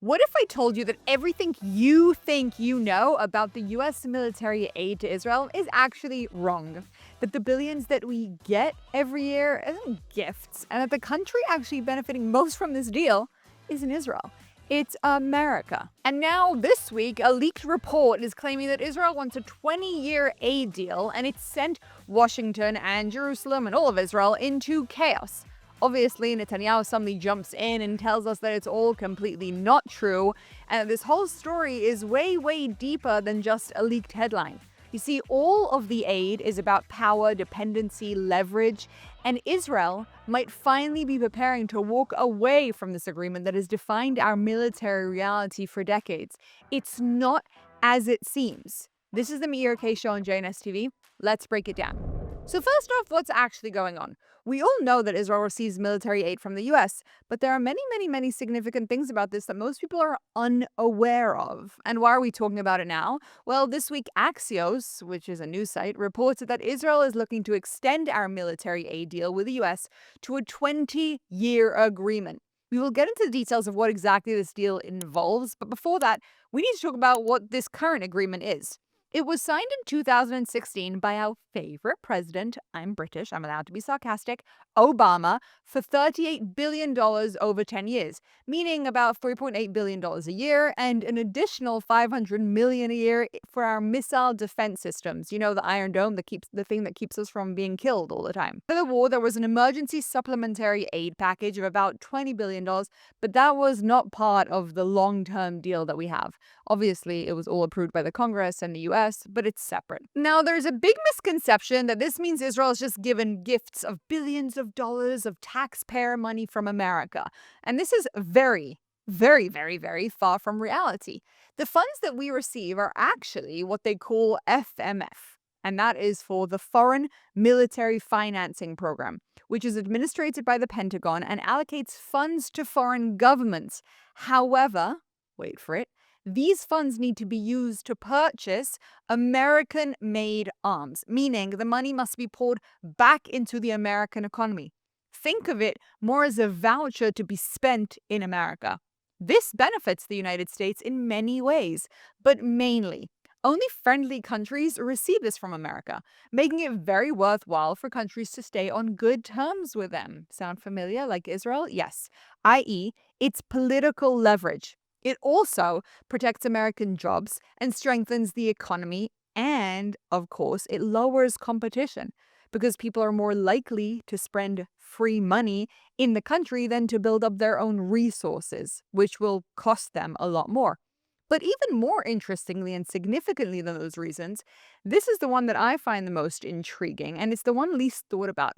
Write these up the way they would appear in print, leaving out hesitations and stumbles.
What if I told you that everything you think you know about the US military aid to Israel is actually wrong? That the billions that we get every year isn't gifts, and that the country actually benefiting most from this deal isn't Israel. It's America. And now, this week, a leaked report is claiming that Israel wants a 20-year aid deal, and it's sent Washington and Jerusalem and all of Israel into chaos. Obviously, Netanyahu suddenly jumps in and tells us that it's all completely not true, and that this whole story is way, way deeper than just a leaked headline. You see, all of the aid is about power, dependency, leverage, and Israel might finally be preparing to walk away from this agreement that has defined our military reality for decades. It's not as it seems. This is the Meira K show on JNS TV. Let's break it down. So first off, what's actually going on? We all know that Israel receives military aid from the US, but there are many, many, many significant things about this that most people are unaware of. And why are we talking about it now? Well, this week Axios, which is a news site, reports that Israel is looking to extend our military aid deal with the US to a 20-year agreement. We will get into the details of what exactly this deal involves, but before that, we need to talk about what this current agreement is. It was signed in 2016 by our favorite president, I'm British, I'm allowed to be sarcastic, Obama, for $38 billion over 10 years, meaning about $3.8 billion a year and an additional $500 million a year for our missile defense systems. You know, the Iron Dome, the thing that keeps us from being killed all the time. For the war, there was an emergency supplementary aid package of about $20 billion, but that was not part of the long-term deal that we have. Obviously, it was all approved by the Congress and the US, but it's separate. Now, there's a big misconception that this means Israel is just given gifts of billions of dollars of taxpayer money from America. And this is very, very, very, very far from reality. The funds that we receive are actually what they call FMF, and that is for the Foreign Military Financing Program, which is administered by the Pentagon and allocates funds to foreign governments. However, wait for it, these funds need to be used to purchase American-made arms, meaning the money must be poured back into the American economy. Think of it more as a voucher to be spent in America. This benefits the United States in many ways, but mainly, only friendly countries receive this from America, making it very worthwhile for countries to stay on good terms with them. Sound familiar, like Israel? Yes, i.e., it's political leverage. It also protects American jobs and strengthens the economy, and, of course, it lowers competition because people are more likely to spend free money in the country than to build up their own resources, which will cost them a lot more. But even more interestingly and significantly than those reasons, this is the one that I find the most intriguing, and it's the one least thought about.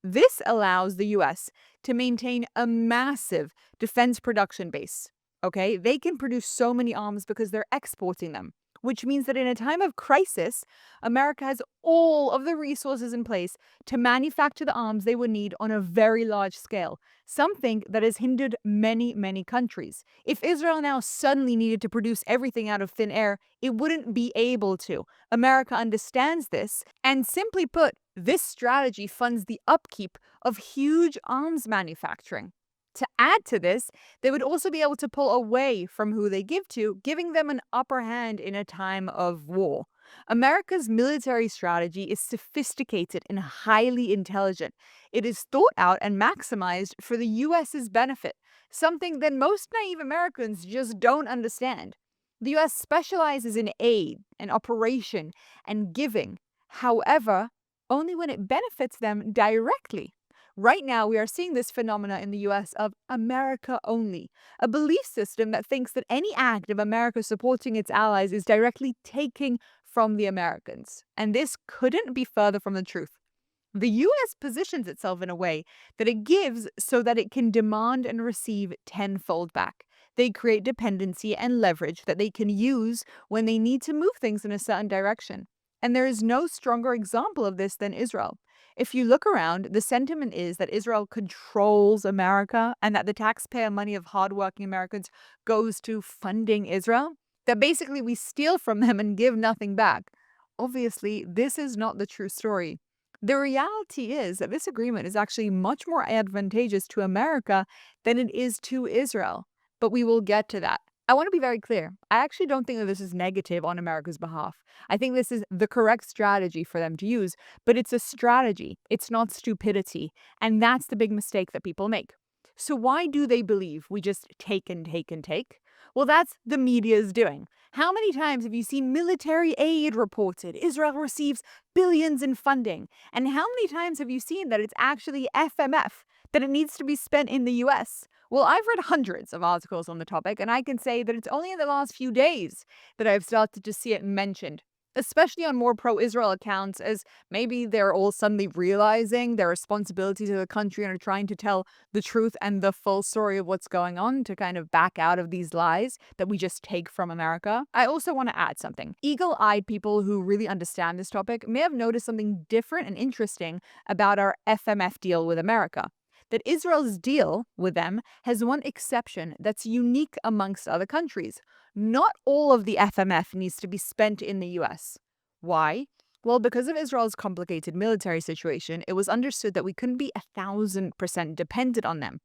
This allows the US to maintain a massive defense production base. Okay, they can produce so many arms because they're exporting them, which means that in a time of crisis, America has all of the resources in place to manufacture the arms they would need on a very large scale, something that has hindered many, many countries. If Israel now suddenly needed to produce everything out of thin air, it wouldn't be able to. America understands this, and simply put, this strategy funds the upkeep of huge arms manufacturing. To add to this, they would also be able to pull away from who they give to, giving them an upper hand in a time of war. America's military strategy is sophisticated and highly intelligent. It is thought out and maximized for the US's benefit, something that most naive Americans just don't understand. The US specializes in aid and operation and giving, however, only when it benefits them directly. Right now, we are seeing this phenomena in the US of America only, a belief system that thinks that any act of America supporting its allies is directly taking from the Americans. And this couldn't be further from the truth. The US positions itself in a way that it gives so that it can demand and receive tenfold back. They create dependency and leverage that they can use when they need to move things in a certain direction. And there is no stronger example of this than Israel. If you look around, the sentiment is that Israel controls America and that the taxpayer money of hardworking Americans goes to funding Israel, that basically we steal from them and give nothing back. Obviously, this is not the true story. The reality is that this agreement is actually much more advantageous to America than it is to Israel. But we will get to that. I want to be very clear. I actually don't think that this is negative on America's behalf. I think this is the correct strategy for them to use, but it's a strategy. It's not stupidity. And that's the big mistake that people make. So why do they believe we just take and take and take? Well, that's the media's doing. How many times have you seen military aid reported? Israel receives billions in funding. And how many times have you seen that it's actually FMF, that it needs to be spent in the US? Well, I've read hundreds of articles on the topic, and I can say that it's only in the last few days that I've started to see it mentioned, especially on more pro Israel accounts, as maybe they're all suddenly realizing their responsibility to the country and are trying to tell the truth and the full story of what's going on to kind of back out of these lies that we just take from America. I also want to add something. Eagle eyed people who really understand this topic may have noticed something different and interesting about our FMF deal with America, that Israel's deal with them has one exception that's unique amongst other countries. Not all of the FMF needs to be spent in the US. Why? Well, because of Israel's complicated military situation, it was understood that we couldn't be 1,000% dependent on them.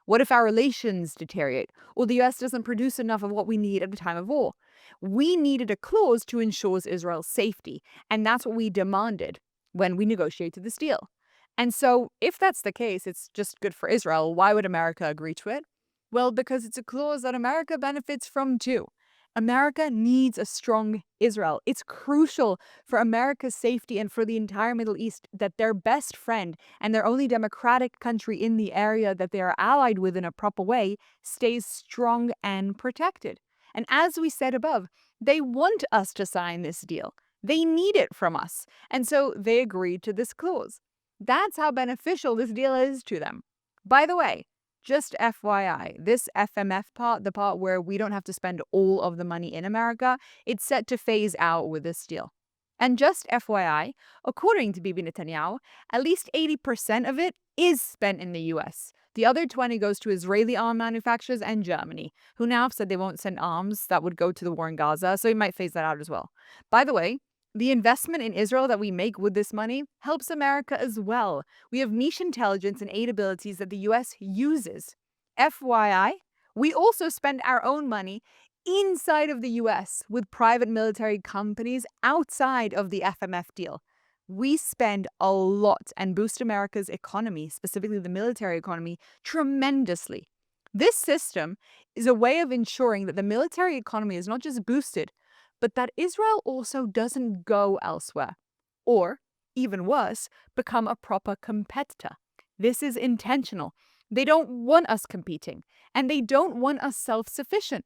What if our relations deteriorate, or the US doesn't produce enough of what we need at a time of war? We needed a clause to ensure Israel's safety, and that's what we demanded when we negotiated this deal. And so, if that's the case, it's just good for Israel. Why would America agree to it? Well, because it's a clause that America benefits from too. America needs a strong Israel. It's crucial for America's safety and for the entire Middle East that their best friend and their only democratic country in the area that they are allied with in a proper way stays strong and protected. And as we said above, they want us to sign this deal. They need it from us. And so they agreed to this clause. That's how beneficial this deal is to them. By the way, just FYI, this FMF part, the part where we don't have to spend all of the money in America, it's set to phase out with this deal. And just FYI, according to Bibi Netanyahu, at least 80% of it is spent in the US. The other 20 goes to Israeli arm manufacturers and Germany, who now have said they won't send arms that would go to the war in Gaza, so we might phase that out as well. By the way, the investment in Israel that we make with this money helps America as well. We have niche intelligence and aid abilities that the US uses. FYI, we also spend our own money inside of the US with private military companies outside of the FMF deal. We spend a lot and boost America's economy, specifically the military economy, tremendously. This system is a way of ensuring that the military economy is not just boosted, but that Israel also doesn't go elsewhere, or, even worse, become a proper competitor. This is intentional. They don't want us competing, and they don't want us self-sufficient.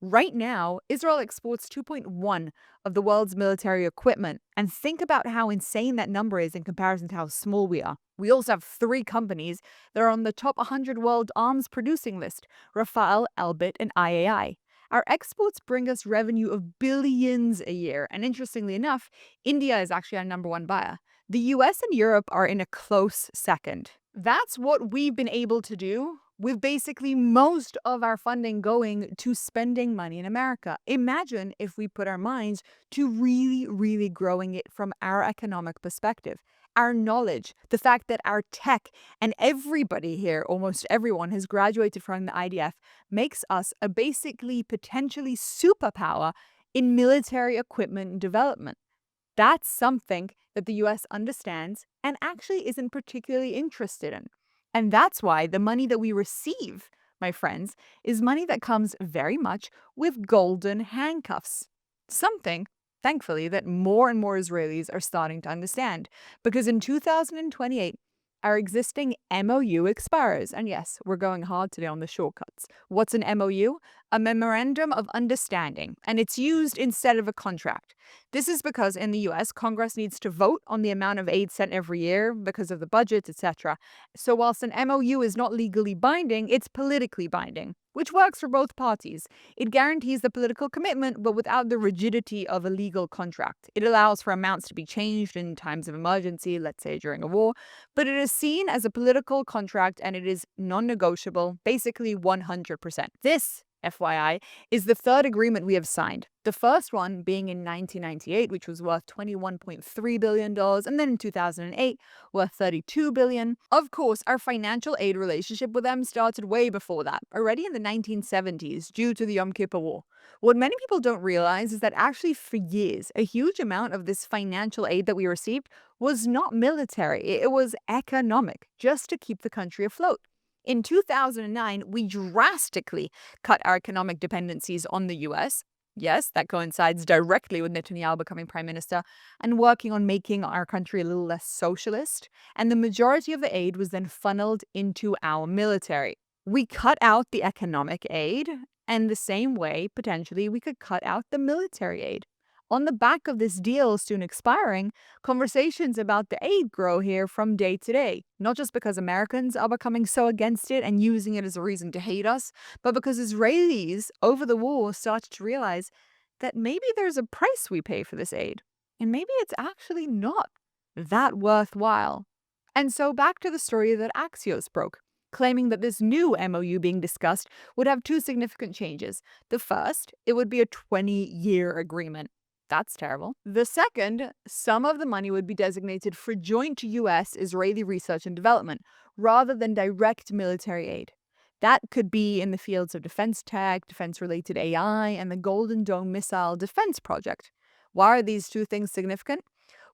Right now, Israel exports 2.1 of the world's military equipment, and think about how insane that number is in comparison to how small we are. We also have 3 companies that are on the top 100 world arms producing list: Rafale, Elbit, and IAI. Our exports bring us revenue of billions a year, and interestingly enough, India is actually our number 1 buyer. The US and Europe are in a close second. That's what we've been able to do with basically most of our funding going to spending money in America. Imagine if we put our minds to really growing it from our economic perspective. Our knowledge, the fact that our tech and everybody here, almost everyone, has graduated from the IDF, makes us a basically potentially superpower in military equipment development. That's something that the US understands and actually isn't particularly interested in. And that's why the money that we receive, my friends, is money that comes very much with golden handcuffs. Something, thankfully, that more and more Israelis are starting to understand. Because in 2028, our existing MOU expires. And yes, we're going hard today on the shortcuts. What's an MOU? A Memorandum of Understanding, and it's used instead of a contract. This is because in the US, Congress needs to vote on the amount of aid sent every year because of the budget, etc. So whilst an MOU is not legally binding, it's politically binding, which works for both parties. It guarantees the political commitment, but without the rigidity of a legal contract. It allows for amounts to be changed in times of emergency, let's say during a war, but it is seen as a political contract and it is non-negotiable, basically 100%. This, FYI, is the third agreement we have signed. The first one being in 1998, which was worth $21.3 billion, and then in 2008, worth $32 billion. Of course, our financial aid relationship with them started way before that, already in the 1970s, due to the Yom Kippur War. What many people don't realize is that actually for years, a huge amount of this financial aid that we received was not military, it was economic, just to keep the country afloat. In 2009, we drastically cut our economic dependencies on the US. Yes, that coincides directly with Netanyahu becoming prime minister and working on making our country a little less socialist. And the majority of the aid was then funneled into our military. We cut out the economic aid, and the same way, potentially, we could cut out the military aid. On the back of this deal soon expiring, conversations about the aid grow here from day to day, not just because Americans are becoming so against it and using it as a reason to hate us, but because Israelis over the war started to realize that maybe there's a price we pay for this aid, and maybe it's actually not that worthwhile. And so back to the story that Axios broke, claiming that this new MOU being discussed would have two significant changes. The first, it would be a 20-year agreement. That's terrible. The second, some of the money would be designated for joint US-Israeli research and development, rather than direct military aid. That could be in the fields of defense tech, defense-related AI, and the Golden Dome missile defense project. Why are these two things significant?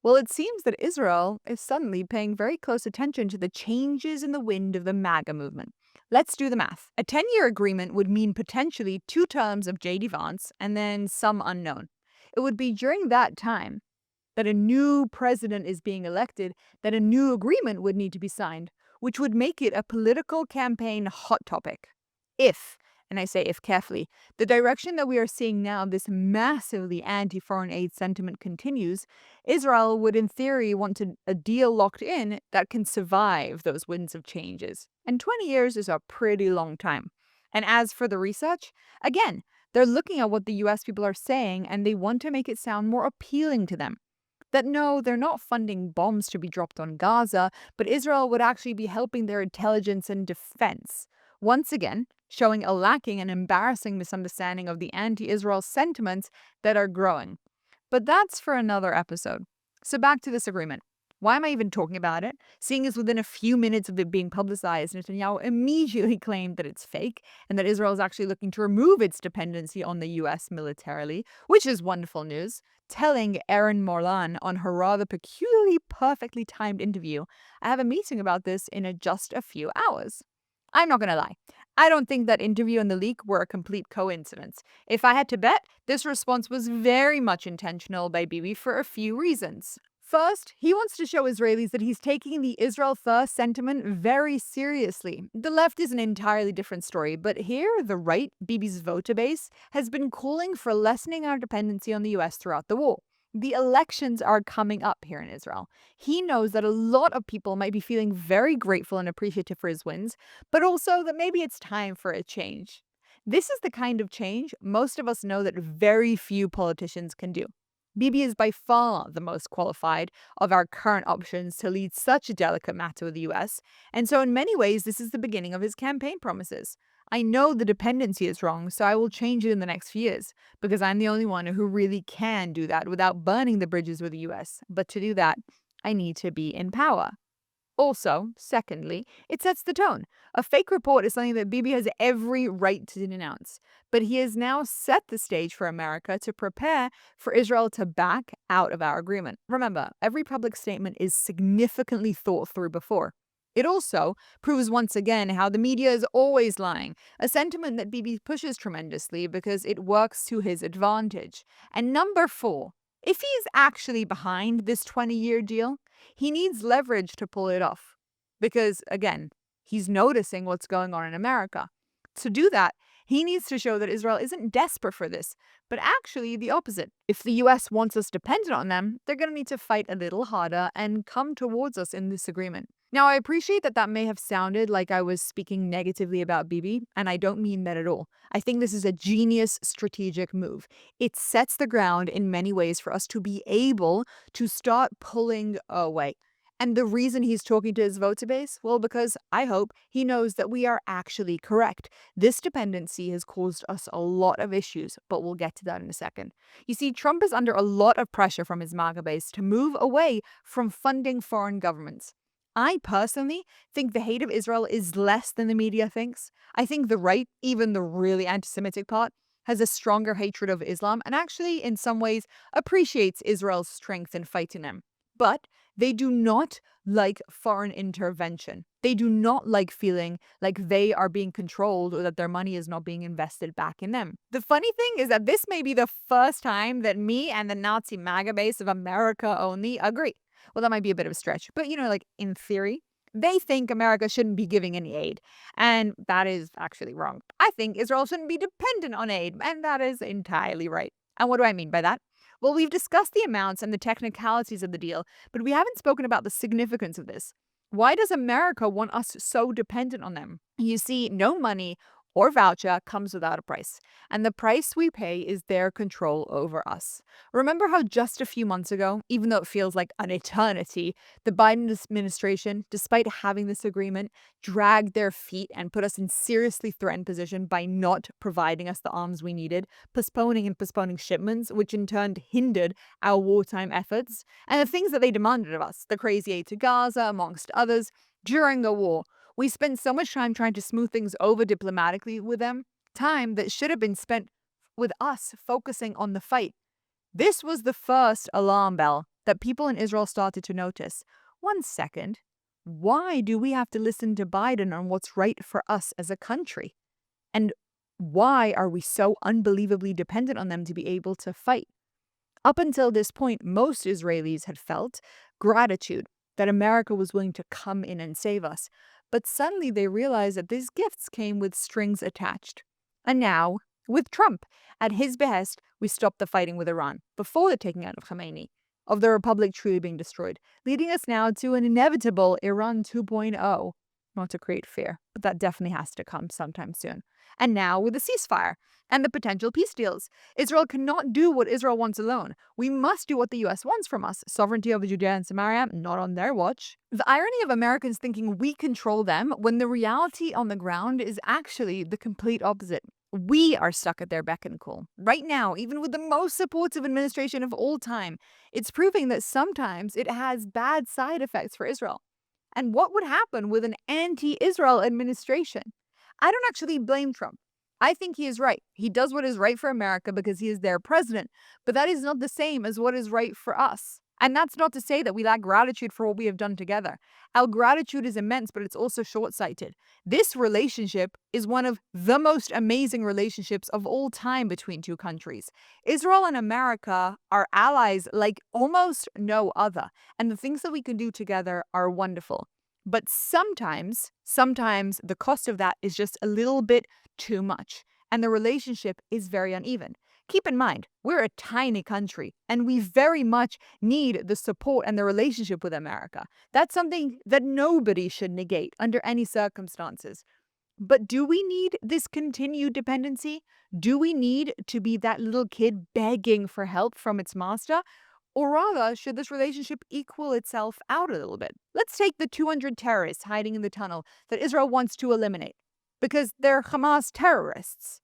Well, it seems that Israel is suddenly paying very close attention to the changes in the wind of the MAGA movement. Let's do the math. A 10-year agreement would mean potentially 2 terms of J.D. Vance and then some unknown. It would be during that time that a new president is being elected that a new agreement would need to be signed, which would make it a political campaign hot topic. If, and I say if carefully, the direction that we are seeing now, this massively anti-foreign aid sentiment continues, Israel would in theory want a deal locked in that can survive those winds of changes. And 20 years is a pretty long time. And as for the research, again, they're looking at what the US people are saying and they want to make it sound more appealing to them. That no, they're not funding bombs to be dropped on Gaza, but Israel would actually be helping their intelligence and defense. Once again, showing a lacking and embarrassing misunderstanding of the anti-Israel sentiments that are growing. But that's for another episode. So back to this agreement. Why am I even talking about it? Seeing as within a few minutes of it being publicized, Netanyahu immediately claimed that it's fake and that Israel is actually looking to remove its dependency on the US militarily, which is wonderful news, telling Erin Morlan on her rather peculiarly perfectly timed interview, I have a meeting about this in just a few hours. I'm not going to lie. I don't think that interview and the leak were a complete coincidence. If I had to bet, this response was very much intentional by Bibi for a few reasons. First, he wants to show Israelis that he's taking the Israel first sentiment very seriously. The left is an entirely different story, but here, the right, Bibi's voter base, has been calling for lessening our dependency on the US throughout the war. The elections are coming up here in Israel. He knows that a lot of people might be feeling very grateful and appreciative for his wins, but also that maybe it's time for a change. This is the kind of change most of us know that very few politicians can do. Bibi is by far the most qualified of our current options to lead such a delicate matter with the US, and so in many ways this is the beginning of his campaign promises. I know the dependency is wrong, so I will change it in the next few years, because I'm the only one who really can do that without burning the bridges with the US. But to do that, I need to be in power. Also, secondly, it sets the tone. A fake report is something that Bibi has every right to denounce, but he has now set the stage for America to prepare for Israel to back out of our agreement. Remember, every public statement is significantly thought through before. It also proves once again how the media is always lying, a sentiment that Bibi pushes tremendously because it works to his advantage. And number 4, if he's actually behind this 20-year deal, he needs leverage to pull it off. Because, again, he's noticing what's going on in America. To do that, he needs to show that Israel isn't desperate for this, but actually the opposite. If the US wants us dependent on them, they're going to need to fight a little harder and come towards us in this agreement. Now, I appreciate that may have sounded like I was speaking negatively about Bibi, and I don't mean that at all. I think this is a genius strategic move. It sets the ground in many ways for us to be able to start pulling away. And the reason he's talking to his voter base? Well, because I hope he knows that we are actually correct. This dependency has caused us a lot of issues, but we'll get to that in a second. You see, Trump is under a lot of pressure from his MAGA base to move away from funding foreign governments. I personally think the hate of Israel is less than the media thinks. I think the right, even the really anti Semitic part, has a stronger hatred of Islam and actually, in some ways, appreciates Israel's strength in fighting them. But they do not like foreign intervention. They do not like feeling like they are being controlled or that their money is not being invested back in them. The funny thing is that this may be the first time that me and the Nazi MAGA base of America only agree. Well, that might be a bit of a stretch, but like in theory, they think America shouldn't be giving any aid. And that is actually wrong. I think Israel shouldn't be dependent on aid. And that is entirely right. And what do I mean by that? Well, we've discussed the amounts and the technicalities of the deal, but we haven't spoken about the significance of this. Why does America want us so dependent on them? You see, no money or voucher comes without a price, and the price we pay is their control over us. Remember how just a few months ago, even though it feels like an eternity, the Biden administration, despite having this agreement, dragged their feet and put us in seriously threatened position by not providing us the arms we needed, postponing and postponing shipments, which in turn hindered our wartime efforts, and the things that they demanded of us, the crazy aid to Gaza, amongst others, during the war. We spent so much time trying to smooth things over diplomatically with them, time that should have been spent with us focusing on the fight. This was the first alarm bell that people in Israel started to notice. One second, why do we have to listen to Biden on what's right for us as a country? And why are we so unbelievably dependent on them to be able to fight? Up until this point, most Israelis had felt gratitude that America was willing to come in and save us. But suddenly they realized that these gifts came with strings attached. And now, with Trump, at his behest, we stopped the fighting with Iran before the taking out of Khamenei, of the Republic truly being destroyed, leading us now to an inevitable Iran 2.0. Not to create fear, but that definitely has to come sometime soon. And now with the ceasefire and the potential peace deals. Israel cannot do what Israel wants alone. We must do what the US wants from us. Sovereignty over Judea and Samaria, not on their watch. The irony of Americans thinking we control them when the reality on the ground is actually the complete opposite. We are stuck at their beck and call. Right now, even with the most supportive administration of all time, it's proving that sometimes it has bad side effects for Israel. And what would happen with an anti-Israel administration? I don't actually blame Trump. I think he is right. He does what is right for America because he is their president, but that is not the same as what is right for us. And that's not to say that we lack gratitude for what we have done together. Our gratitude is immense, but it's also short-sighted. This relationship is one of the most amazing relationships of all time between two countries. Israel and America are allies like almost no other, and the things that we can do together are wonderful. But sometimes the cost of that is just a little bit too much, and the relationship is very uneven. Keep in mind, we're a tiny country, and we very much need the support and the relationship with America. That's something that nobody should negate under any circumstances. But do we need this continued dependency? Do we need to be that little kid begging for help from its master? Or rather, should this relationship equal itself out a little bit? Let's take the 200 terrorists hiding in the tunnel that Israel wants to eliminate because they're Hamas terrorists.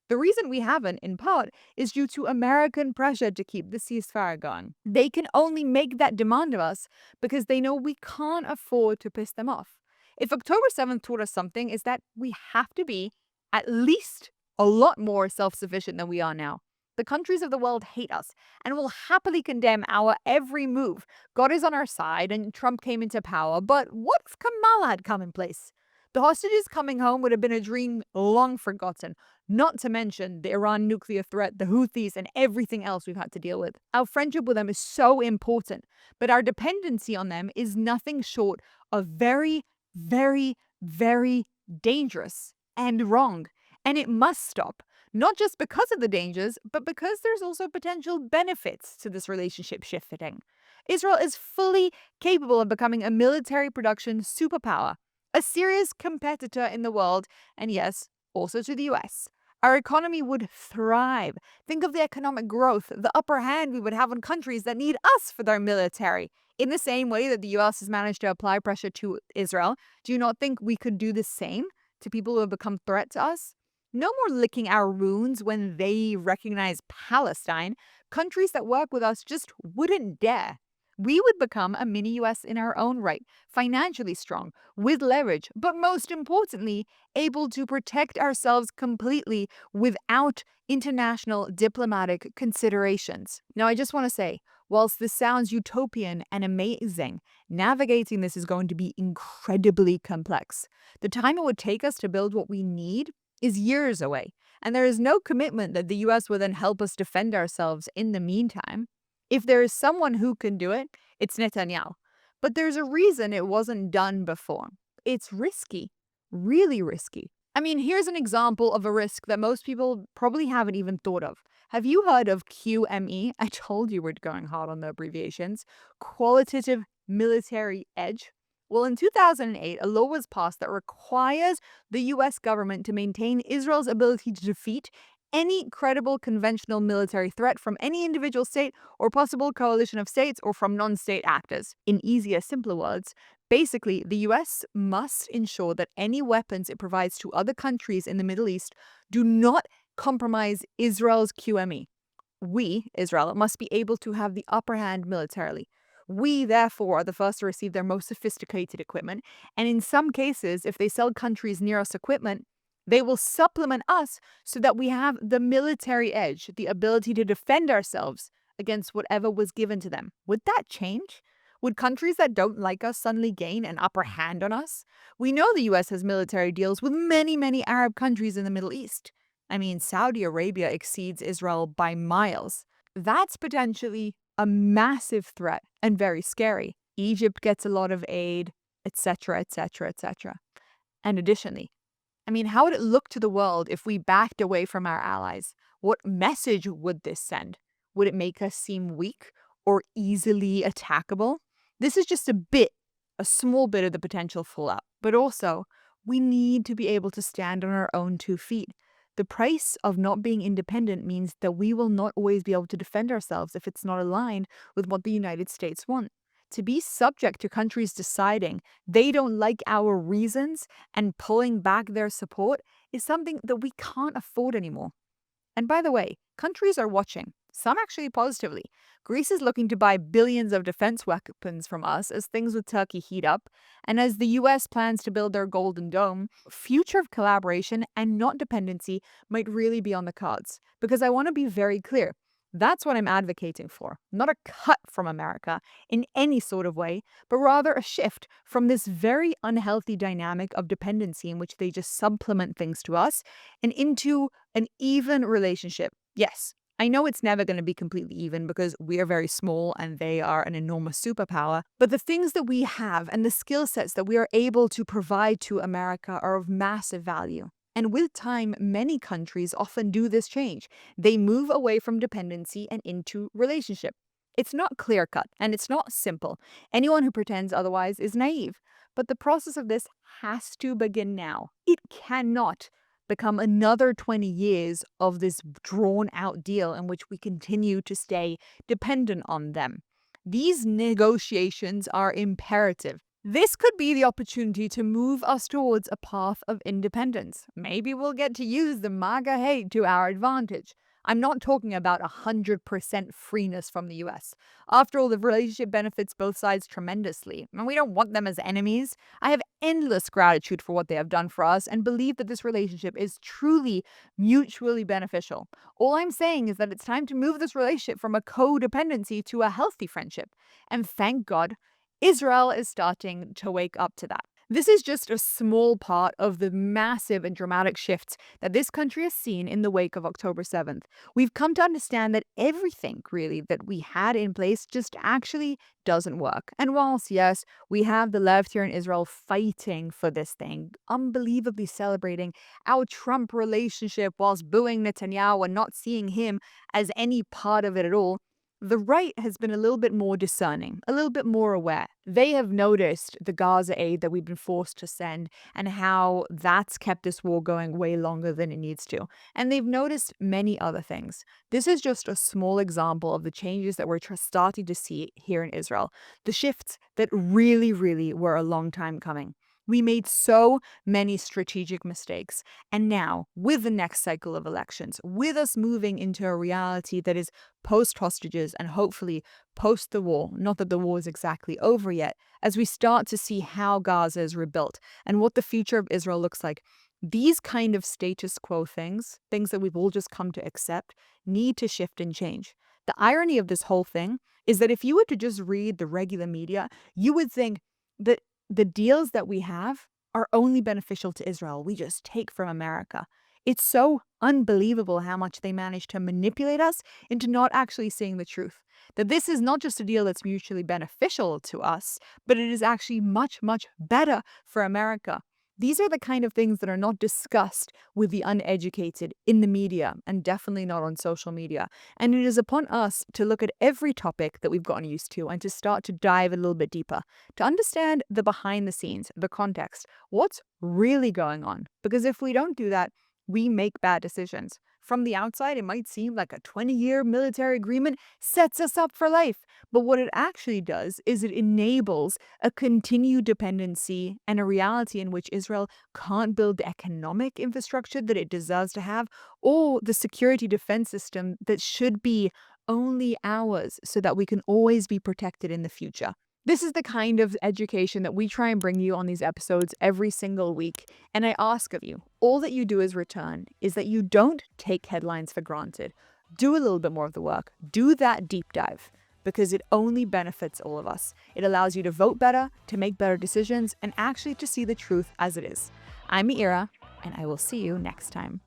The reason we haven't, in part, is due to American pressure to keep the ceasefire going. They can only make that demand of us because they know we can't afford to piss them off. If October 7th taught us something, is that we have to be at least a lot more self-sufficient than we are now. The countries of the world hate us and will happily condemn our every move. God is on our side and Trump came into power, but what if Kamala had come in place? The hostages coming home would have been a dream long forgotten, not to mention the Iran nuclear threat, the Houthis, and everything else we've had to deal with. Our friendship with them is so important, but our dependency on them is nothing short of very, very, very dangerous and wrong. And it must stop. Not just because of the dangers, but because there's also potential benefits to this relationship shifting. Israel is fully capable of becoming a military production superpower, a serious competitor in the world, and yes, also to the US. Our economy would thrive. Think of the economic growth, the upper hand we would have on countries that need us for their military. In the same way that the US has managed to apply pressure to Israel, do you not think we could do the same to people who have become a threat to us? No more licking our wounds when they recognize Palestine. Countries that work with us just wouldn't dare. We would become a mini US in our own right, financially strong, with leverage, but most importantly, able to protect ourselves completely without international diplomatic considerations. Now, I just want to say, whilst this sounds utopian and amazing, navigating this is going to be incredibly complex. The time it would take us to build what we need is years away, and there is no commitment that the US will then help us defend ourselves in the meantime. If there is someone who can do it, it's Netanyahu. But there's a reason it wasn't done before. It's risky, really risky. I mean, here's an example of a risk that most people probably haven't even thought of. Have you heard of QME? I told you we're going hard on the abbreviations. Qualitative Military Edge. Well, in 2008, a law was passed that requires the US government to maintain Israel's ability to defeat any credible conventional military threat from any individual state or possible coalition of states or from non state actors. In easier, simpler words, basically, the US must ensure that any weapons it provides to other countries in the Middle East do not compromise Israel's QME. We, Israel, must be able to have the upper hand militarily. We, therefore, are the first to receive their most sophisticated equipment, and in some cases, if they sell countries near us equipment, they will supplement us so that we have the military edge, the ability to defend ourselves against whatever was given to them. Would that change? Would countries that don't like us suddenly gain an upper hand on us? We know the US has military deals with many, many Arab countries in the Middle East. I mean, Saudi Arabia exceeds Israel by miles. That's potentially a massive threat and very scary. Egypt gets a lot of aid, etc., etc., etc. And additionally, I mean, how would it look to the world if we backed away from our allies? What message would this send? Would it make us seem weak or easily attackable? This is just a small bit of the potential fallout. But also, we need to be able to stand on our own 2 feet. The price of not being independent means that we will not always be able to defend ourselves if it's not aligned with what the United States want. To be subject to countries deciding they don't like our reasons and pulling back their support is something that we can't afford anymore. And by the way, countries are watching, some actually positively. Greece is looking to buy billions of defense weapons from us as things with Turkey heat up, and as the US plans to build their Golden Dome, future of collaboration and not dependency might really be on the cards. Because I want to be very clear. That's what I'm advocating for. Not a cut from America in any sort of way, but rather a shift from this very unhealthy dynamic of dependency in which they just supplement things to us and into an even relationship. Yes, I know it's never going to be completely even because we are very small and they are an enormous superpower, but the things that we have and the skill sets that we are able to provide to America are of massive value. And with time, many countries often do this change. They move away from dependency and into relationship. It's not clear cut and it's not simple. Anyone who pretends otherwise is naive. But the process of this has to begin now. It cannot become another 20 years of this drawn out deal in which we continue to stay dependent on them. These negotiations are imperative. This could be the opportunity to move us towards a path of independence. Maybe we'll get to use the MAGA hate to our advantage. I'm not talking about 100% freeness from the US. After all, the relationship benefits both sides tremendously, and we don't want them as enemies. I have endless gratitude for what they have done for us and believe that this relationship is truly mutually beneficial. All I'm saying is that it's time to move this relationship from a codependency to a healthy friendship. And thank God, Israel is starting to wake up to that. This is just a small part of the massive and dramatic shifts that this country has seen in the wake of October 7th. We've come to understand that everything, really, that we had in place just actually doesn't work. And whilst, yes, we have the left here in Israel fighting for this thing, unbelievably celebrating our Trump relationship whilst booing Netanyahu and not seeing him as any part of it at all, The right has been a little bit more discerning, a little bit more aware. They have noticed the Gaza aid that we've been forced to send and how that's kept this war going way longer than it needs to. And they've noticed many other things. This is just a small example of the changes that we're starting to see here in Israel, the shifts that really, really were a long time coming. We made so many strategic mistakes. And now, with the next cycle of elections, with us moving into a reality that is post hostages and hopefully post the war, not that the war is exactly over yet, as we start to see how Gaza is rebuilt and what the future of Israel looks like, these kind of status quo things that we've all just come to accept, need to shift and change. The irony of this whole thing is that if you were to just read the regular media, you would think that the deals that we have are only beneficial to Israel. We just take from America. It's so unbelievable how much they manage to manipulate us into not actually seeing the truth. That this is not just a deal that's mutually beneficial to us, but it is actually much, much better for America. These are the kind of things that are not discussed with the uneducated in the media and definitely not on social media. And it is upon us to look at every topic that we've gotten used to and to start to dive a little bit deeper, to understand the behind the scenes, the context, what's really going on. Because if we don't do that, we make bad decisions. From the outside, it might seem like a 20-year military agreement sets us up for life. But what it actually does is it enables a continued dependency and a reality in which Israel can't build the economic infrastructure that it deserves to have or the security defense system that should be only ours so that we can always be protected in the future. This is the kind of education that we try and bring you on these episodes every single week. And I ask of you, all that you do as return is that you don't take headlines for granted. Do a little bit more of the work. Do that deep dive because it only benefits all of us. It allows you to vote better, to make better decisions, and actually to see the truth as it is. I'm Meira, and I will see you next time.